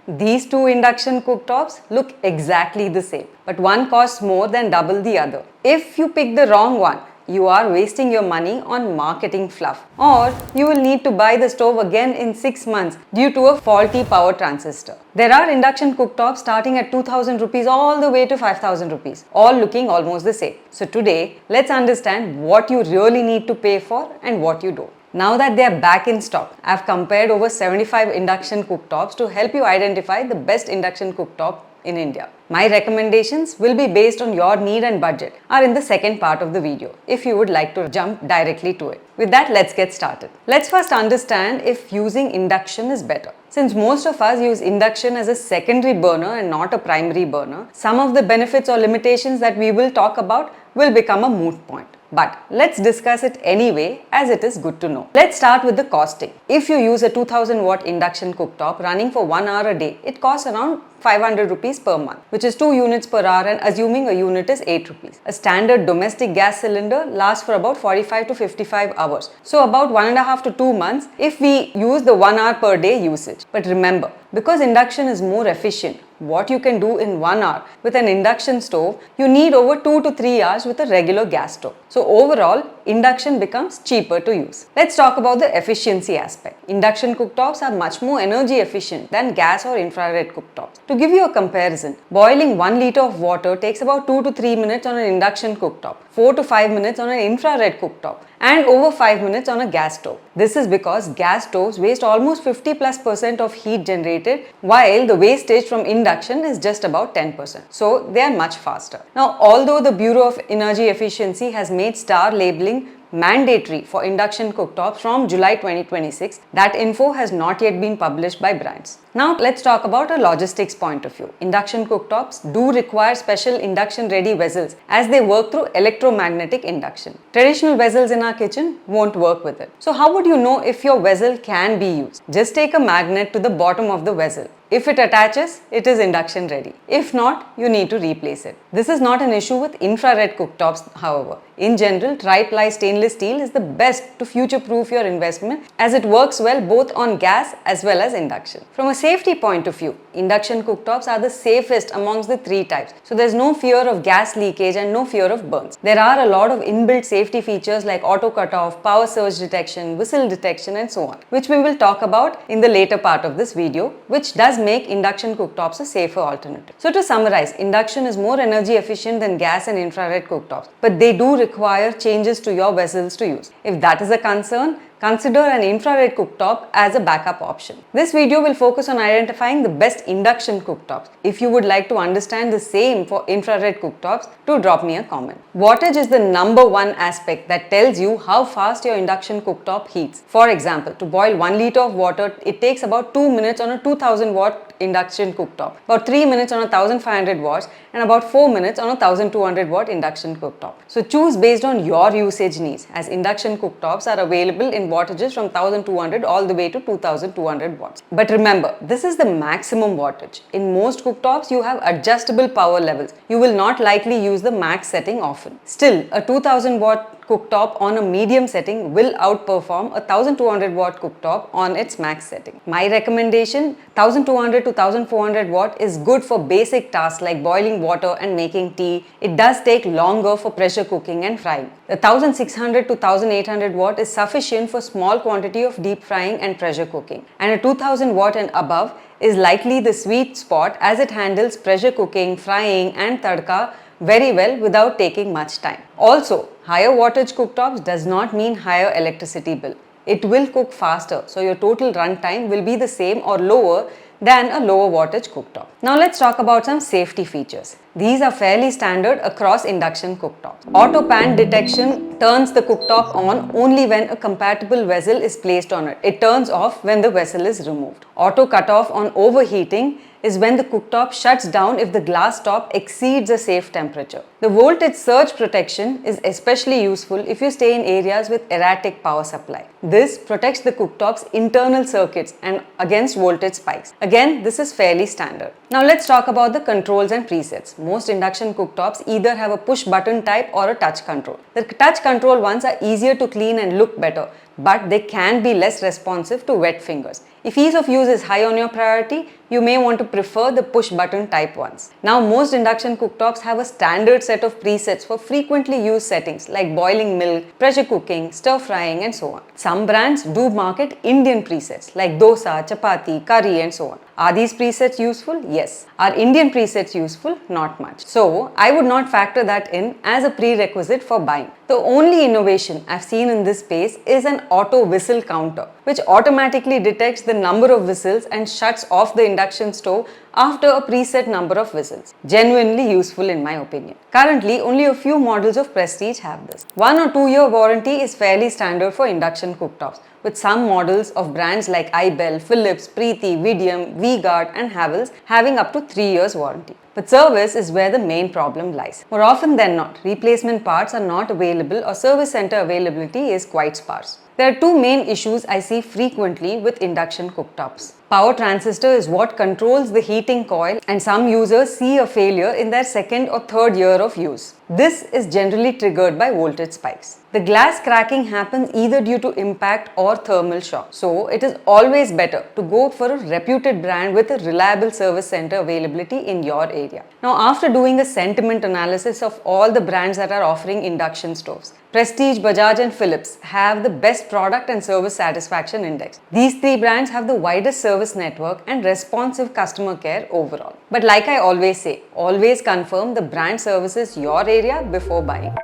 These two induction cooktops look exactly the same, but one costs more than double the other. If you pick the wrong one, you are wasting your money on marketing fluff, or you will need to buy the stove again in 6 months due to a faulty power transistor. There are induction cooktops starting at 2000 rupees all the way to 5000 rupees, all looking almost the same. So today, let's understand what you really need to pay for and what you don't. Now that they are back in stock, I've compared over 75 induction cooktops to help you identify the best induction cooktop in India. My recommendations will be based on your need and budget are in the second part of the video if you would like to jump directly to it. With that, let's get started. Let's first understand if using induction is better. Since most of us use induction as a secondary burner and not a primary burner, some of the benefits or limitations that we will talk about will become a moot point. But let's discuss it anyway, as it is good to know. Let's start with the costing. If you use a 2000 watt induction cooktop running for 1 hour a day, it costs around 500 rupees per month, which is 2 units per hour, and assuming a unit is 8 rupees. A standard domestic gas cylinder lasts for about 45 to 55 hours. So about 1.5 to 2 months if we use the 1 hour per day usage. But remember, because induction is more efficient, what you can do in 1 hour with an induction stove, you need over 2 to 3 hours with a regular gas stove. So overall, induction becomes cheaper to use. Let's talk about the efficiency aspect. Induction cooktops are much more energy efficient than gas or infrared cooktops. To give you a comparison, boiling 1 liter of water takes about 2 to 3 minutes on an induction cooktop, 4 to 5 minutes on an infrared cooktop, and over 5 minutes on a gas stove. This is because gas stoves waste almost 50% of heat generated, while the wastage from induction is just about 10%. So they are much faster. Now, although the Bureau of Energy Efficiency has made star labeling mandatory for induction cooktops from July 2026, that info has not yet been published by brands. Now let's talk about a logistics point of view. Induction cooktops do require special induction ready vessels as they work through electromagnetic induction. Traditional vessels in our kitchen won't work with it. So how would you know if your vessel can be used? Just take a magnet to the bottom of the vessel. If it attaches, it is induction ready. If not, you need to replace it. This is not an issue with infrared cooktops, however. In general, tri-ply stainless steel is the best to future-proof your investment as it works well both on gas as well as induction. From a safety point of view, induction cooktops are the safest amongst the 3 types. So there's no fear of gas leakage and no fear of burns. There are a lot of inbuilt safety features like auto cutoff, power surge detection, whistle detection, and so on, which we will talk about in the later part of this video, which does make induction cooktops a safer alternative. So to summarize, induction is more energy efficient than gas and infrared cooktops, but they do require changes to your vessels to use. If that is a concern, consider an infrared cooktop as a backup option. This video will focus on identifying the best induction cooktops. If you would like to understand the same for infrared cooktops, do drop me a comment. Wattage is the number one aspect that tells you how fast your induction cooktop heats. For example, to boil 1 liter of water, it takes about 2 minutes on a 2000 watt induction cooktop, about 3 minutes on a 1500 watts, and about 4 minutes on a 1200 watt induction cooktop. So choose based on your usage needs, as induction cooktops are available in wattages from 1200 all the way to 2200 watts. But remember, this is the maximum wattage. In most cooktops, you have adjustable power levels. You will not likely use the max setting often. Still, a 2000 watt cooktop on a medium setting will outperform a 1200 watt cooktop on its max setting. My recommendation, 1200 to 1400 watt is good for basic tasks like boiling water and making tea. It does take longer for pressure cooking and frying. The 1600 to 1800 watt is sufficient for small quantity of deep frying and pressure cooking. And a 2000 watt and above is likely the sweet spot as it handles pressure cooking, frying and tadka very well without taking much time. Also, higher wattage cooktops does not mean higher electricity bill. It will cook faster, so your total run time will be the same or lower than a lower wattage cooktop. Now let's talk about some safety features. These are fairly standard across induction cooktops. Auto pan detection turns the cooktop on only when a compatible vessel is placed on it. It turns off when the vessel is removed. Auto cutoff on overheating is when the cooktop shuts down if the glass top exceeds a safe temperature. The voltage surge protection is especially useful if you stay in areas with erratic power supply. This protects the cooktop's internal circuits and against voltage spikes. Again, this is fairly standard. Now let's talk about the controls and presets. Most induction cooktops either have a push button type or a touch control. The touch control ones are easier to clean and look better, but they can be less responsive to wet fingers. If ease of use is high on your priority, you may want to prefer the push button type ones. Now most induction cooktops have a standard set of presets for frequently used settings like boiling milk, pressure cooking, stir frying and so on. Some brands do market Indian presets like dosa, chapati, curry and so on. Are these presets useful? Yes. Are Indian presets useful? Not much. So I would not factor that in as a prerequisite for buying. The only innovation I've seen in this space is an auto whistle counter, which automatically detects the number of whistles and shuts off the induction stove after a preset number of whistles. Genuinely useful in my opinion. Currently, only a few models of Prestige have this. 1 or 2 year warranty is fairly standard for induction cooktops, with some models of brands like IBELL, Philips, Preeti, Videum, V-Guard and Havells having up to 3 years warranty. But service is where the main problem lies. More often than not, replacement parts are not available or service center availability is quite sparse. There are two main issues I see frequently with induction cooktops. Power transistor is what controls the heating coil, and some users see a failure in their second or third year of use. This is generally triggered by voltage spikes. The glass cracking happens either due to impact or thermal shock. So it is always better to go for a reputed brand with a reliable service center availability in your area. Now after doing a sentiment analysis of all the brands that are offering induction stoves, Prestige, Bajaj and Philips have the best product and service satisfaction index. These three brands have the widest service network and responsive customer care overall. But like I always say, always confirm the brand services your area before buying.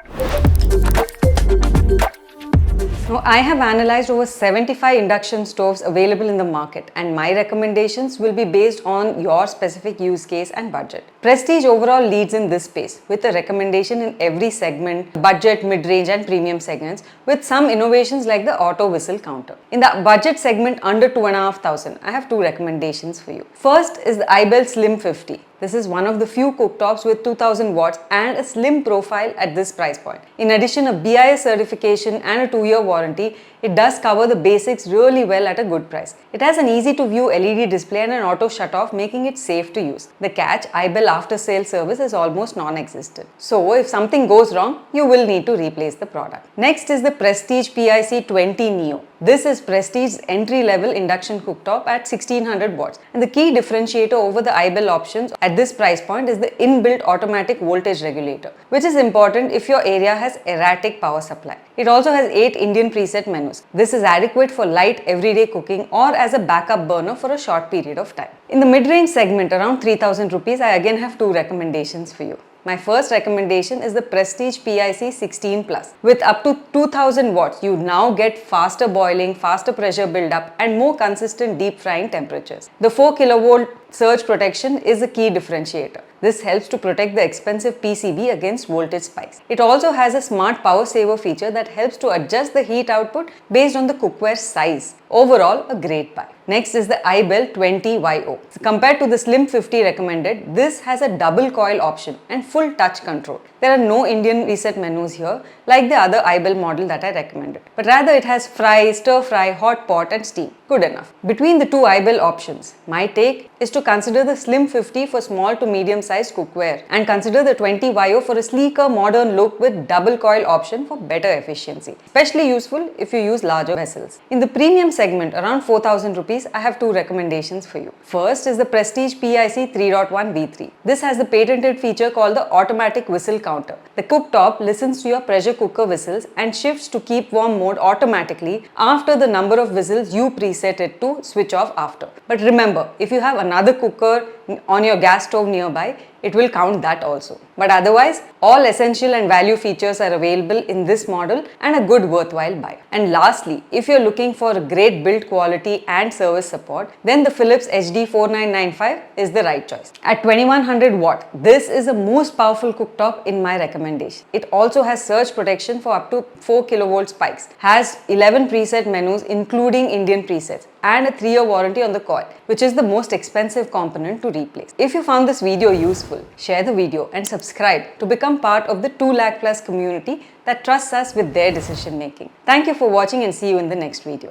Now, I have analyzed over 75 induction stoves available in the market, and my recommendations will be based on your specific use case and budget. Prestige overall leads in this space with a recommendation in every segment, budget, mid-range and premium segments, with some innovations like the auto whistle counter. In the budget segment under 2,500, I have two recommendations for you. First is the IBELL Slim 50. This is one of the few cooktops with 2000 watts and a slim profile at this price point. In addition, a BIS certification and a 2-year warranty, it does cover the basics really well at a good price. It has an easy to view LED display and an auto shut off, making it safe to use. The catch, IBELL after sale service is almost non-existent. So if something goes wrong, you will need to replace the product. Next is the Prestige PIC 20 Neo. This is Prestige's entry-level induction cooktop at 1600 watts. And the key differentiator over the IBELL options at this price point is the inbuilt automatic voltage regulator, which is important if your area has erratic power supply. It also has 8 Indian preset menus. This is adequate for light everyday cooking or as a backup burner for a short period of time. In the mid-range segment around 3000 rupees, I again have two recommendations for you. My first recommendation is the Prestige PIC 16 Plus. With up to 2000 watts, you now get faster boiling, faster pressure build-up and more consistent deep frying temperatures. The 4 kilovolt surge protection is a key differentiator. This helps to protect the expensive PCB against voltage spikes. It also has a smart power saver feature that helps to adjust the heat output based on the cookware size. Overall, a great buy. Next is the IBELL 20YO. Compared to the Slim 50 recommended, this has a double coil option and full touch control. There are no Indian reset menus here like the other IBELL model that I recommended, but rather it has fry, stir fry, hot pot and steam. Good enough. Between the two IBELL options, my take is to consider the Slim 50 for small to medium sized cookware and consider the 20YO for a sleeker modern look with double coil option for better efficiency. Especially useful if you use larger vessels. In the premium segment around 4000 rupees, I have two recommendations for you. First is the Prestige PIC 3.1 V3. This has the patented feature called the automatic whistle counter. The cooktop listens to your pressure cooker whistles and shifts to keep warm mode automatically after the number of whistles you preset it to switch off after. But remember, if you have another cooker on your gas stove nearby, it will count that also. But otherwise, all essential and value features are available in this model and a good worthwhile buy. And lastly, if you're looking for a great build quality and service support, then the Philips HD 4995 is the right choice. At 2100 watt, this is the most powerful cooktop in my recommendation. It also has surge protection for up to 4 kilovolt spikes, has 11 preset menus including Indian presets, and a 3-year warranty on the coil, which is the most expensive component to replace. If you found this video useful, share the video and subscribe to become part of the 2 lakh plus community that trusts us with their decision making. Thank you for watching and see you in the next video.